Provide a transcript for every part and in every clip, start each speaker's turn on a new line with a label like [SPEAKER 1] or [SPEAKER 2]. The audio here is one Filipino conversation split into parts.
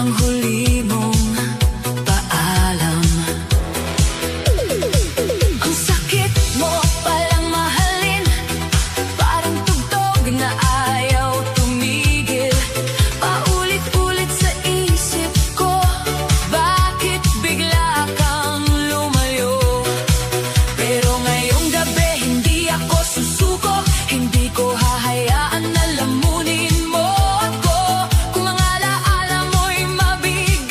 [SPEAKER 1] ang huli mong paalam. Ang sakit mo palang mahalin, parang tugtog na ayaw tumigil. Paulit-ulit sa isip ko, bakit bigla kang lumayo? Pero ngayong gabi hindi ako susuko, hindi ko hahayaan na lamunin mo ako. Kung ang alaala mo'y mabigat,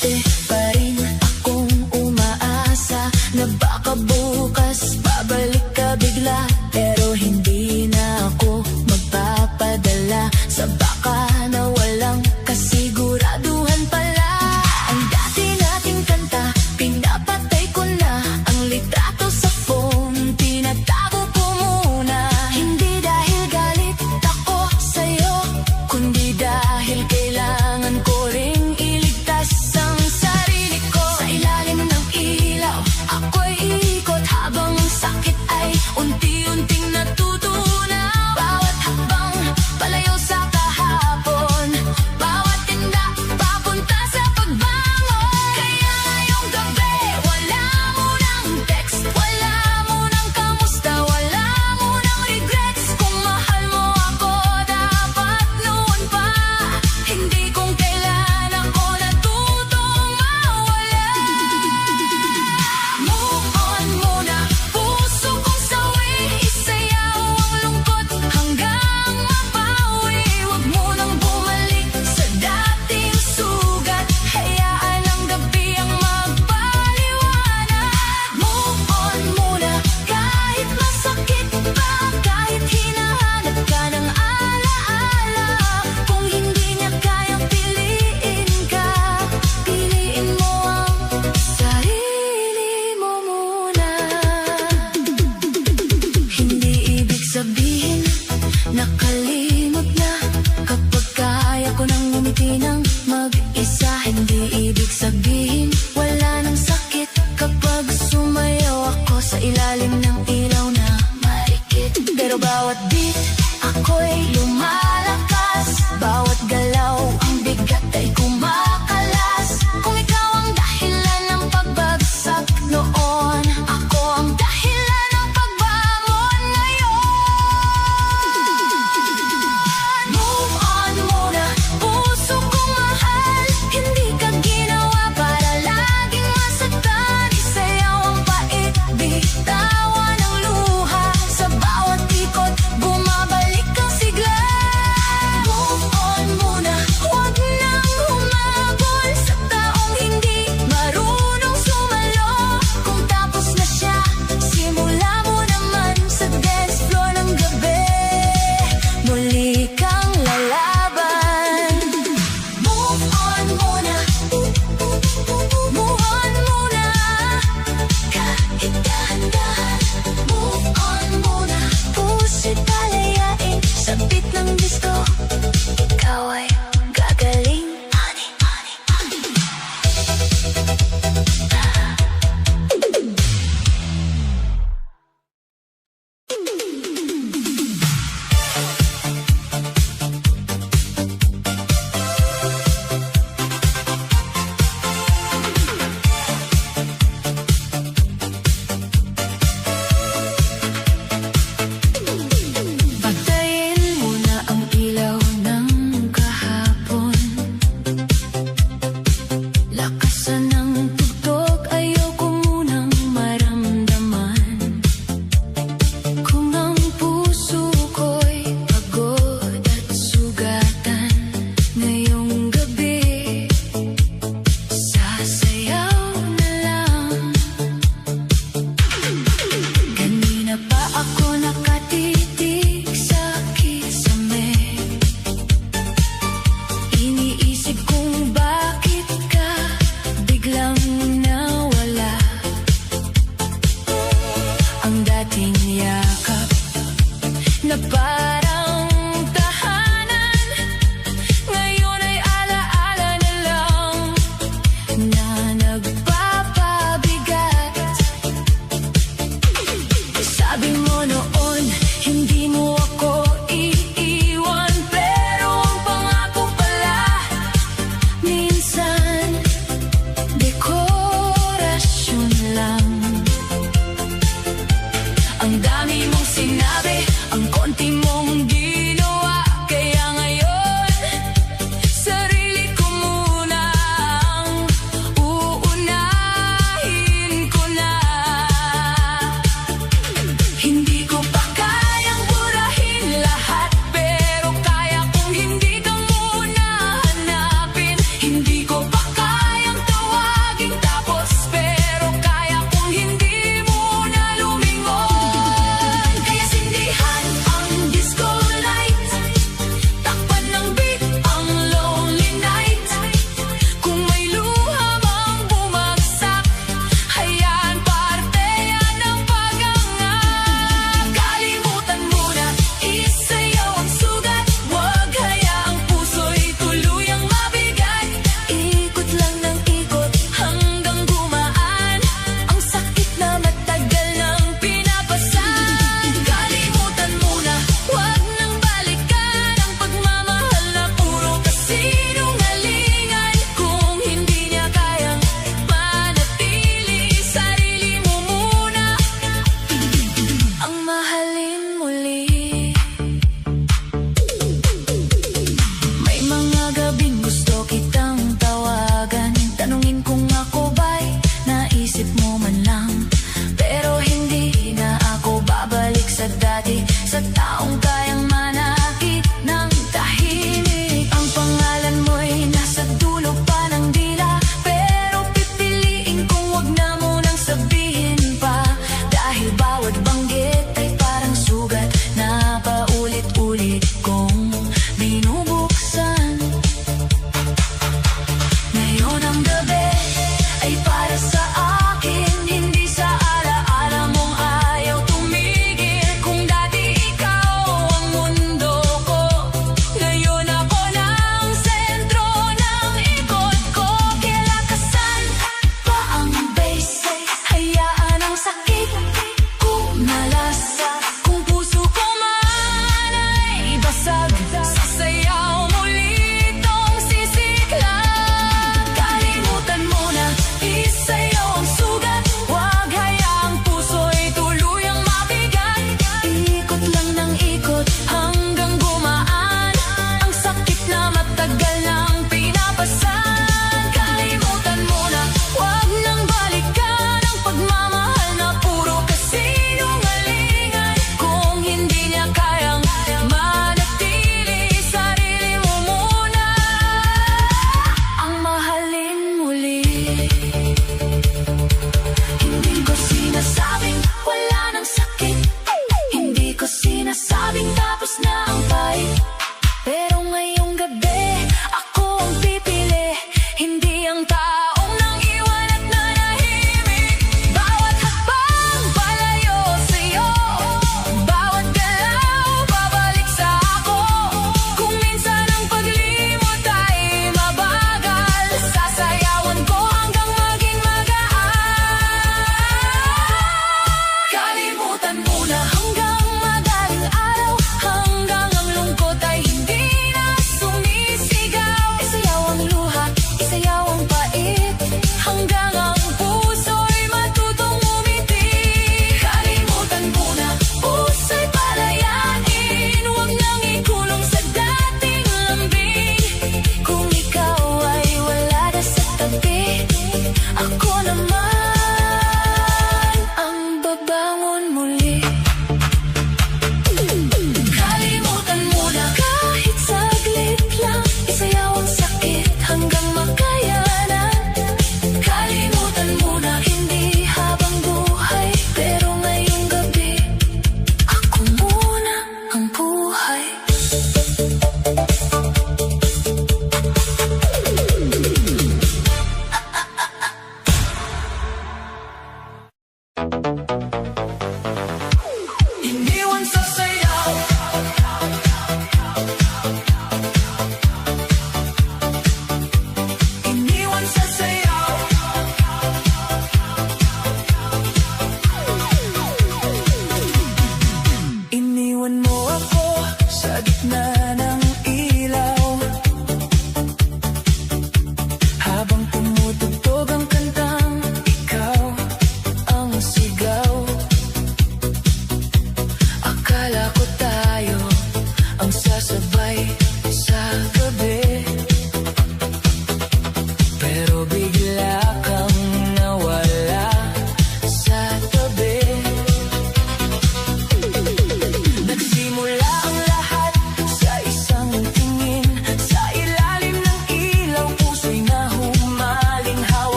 [SPEAKER 1] dati pa rin akong umaasa na baka bukas babalik ka bigla. Pero hindi na ako magpapadala sa baka na walang kasiguraduhan pala. Ang dati nating kanta, pinapatay ko na. Ang litrato sa phone, tinatago ko muna. Hindi dahil galit ako sa'yo, kundi dahil kailangan ko ring iligtas ang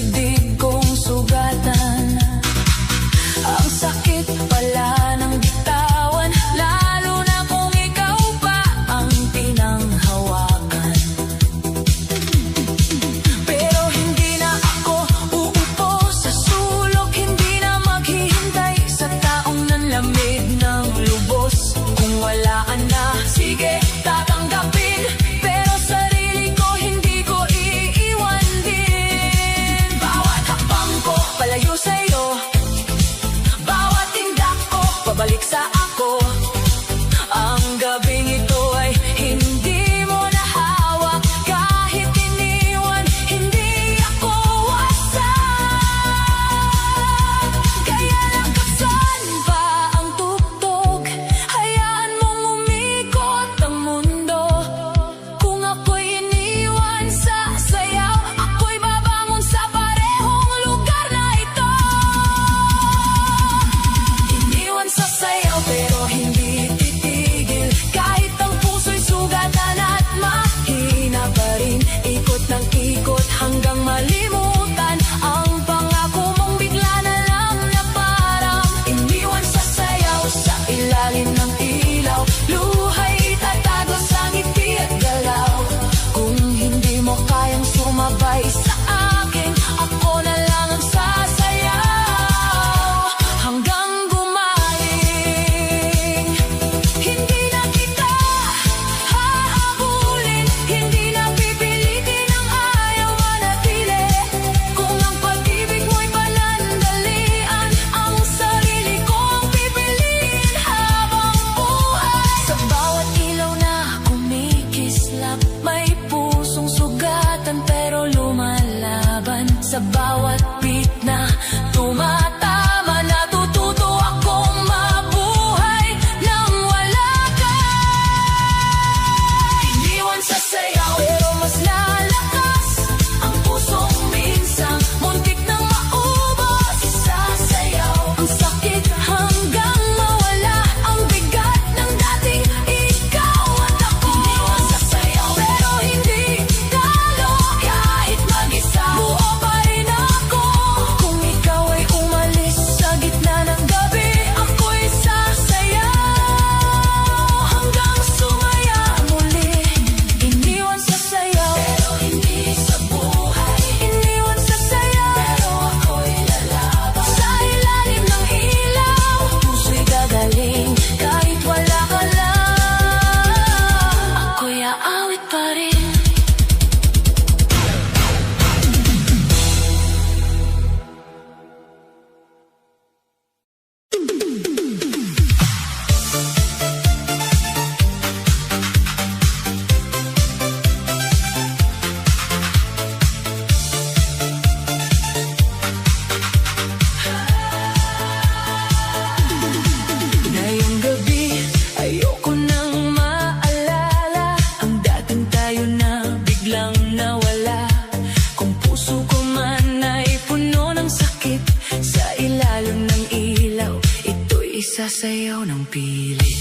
[SPEAKER 1] dibdib kong sugatan. Ang sakit pala ng bitawan, lalo na kung ikaw pa ang pinanghawakan. Pero hindi na ako uupo sa sulok, hindi na maghihintay sa taong nanlamig ng lubos. Kung wala ka na, sige, tatanggapin, pero sarili ko hindi ko iiwan din. Bawat hakbang ko palayo sa'yo, bawat tindak ko pabalik sa ako. Ang gabing ito ay hindi mo na hawak, kahit iniwan, hindi ako wasak. Kaya laksan pa ang tugtog, hayaan mong umikot ang mundo. Kung ako'y iniwan sa sayaw, ako'y babangon sa parehong lugar na ito. Iniwan sa sayaw pero hindi titigil, kahit ang puso'y sugatan at mahina pa rin. Ikot ng ikot hanggang malimutan ang pangako mong bigla na lang na parang iniwan sa sayaw. Sa ilalim ng ilaw, luha'y itatago sa ngiti at galaw. Kung hindi mo kayang sumabay sa akin, ako na lang ang sasayaw hanggang gumaling. Hindi na kita hahabulin, hindi na pipilitin ang ayaw manatili. Kung ang pag-ibig mo'y panandalian, ang sarili ko ang pipiliin habang buhay. Sa bawat ilaw na kumikislap, may pusong sugatan pero lumalaban. Sa bawat beat na tumatama, natututo akong mabuhay nang wala ka. Iniwan sa sayaw pero mas lalakas ang pusong minsang muntik nang maubos. Isasayaw ang sakit hanggang mawala ang bigat ng dating ikaw at ako. Iniwan sa sayaw pero hindi talo, kahit mag-isa buo pa rin ako. Kung ikaw ay umalis sa gitna ng gabi, ako'y sasayaw hanggang sumaya muli. Iniwan sa sayaw pero hindi sa buhay, iniwan sa sayaw pero ako'y lalaban. Sa ilalim ng ilaw, puso'y gagaling, kahit wala ka lang, ako'y aawit pa rin. Ngayong gabi, ayoko nang maalala ang dating tayo na biglang nawala. Kung puso ko man ay puno ng sakit, sa ilalim ng ilaw, ito'y isasayaw ng pilit.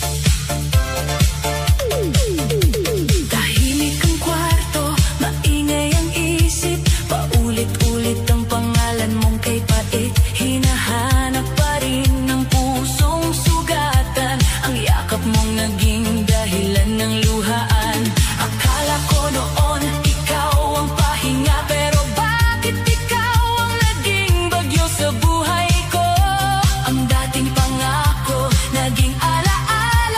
[SPEAKER 1] Tahimik ang kwarto, maingay ang isip, paulit-ulit ang pangalan mong kay pait. Hinahanap pa rin ng pusong sugatan, ang yakap mong naging dahilan ng luhaan. Akala ko noon ikaw ang pahinga, pero bakit ikaw ang naging bagyo sa buhay ko? Ang dating pangako naging alaala,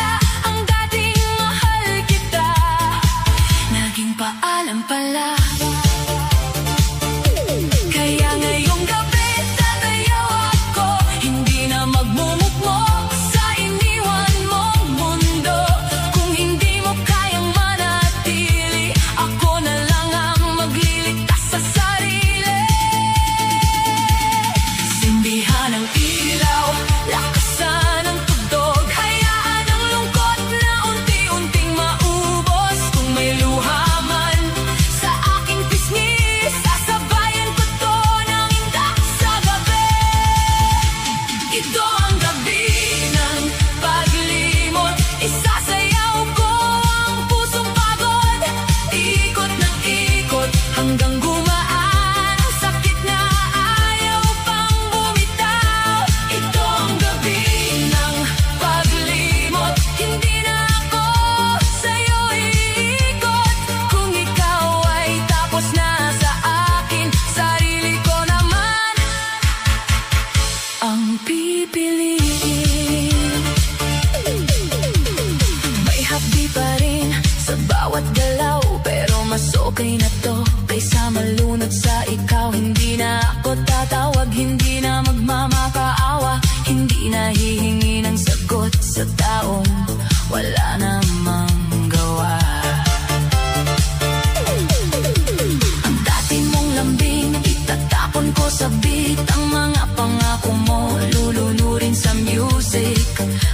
[SPEAKER 1] ang mga pangako mo, lulunurin sa music.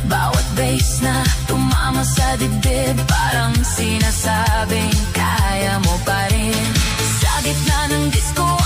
[SPEAKER 1] Bawat bass na tumama sa dibdib, parang sinasabing kaya mo pa rin. Sa gitna ng disco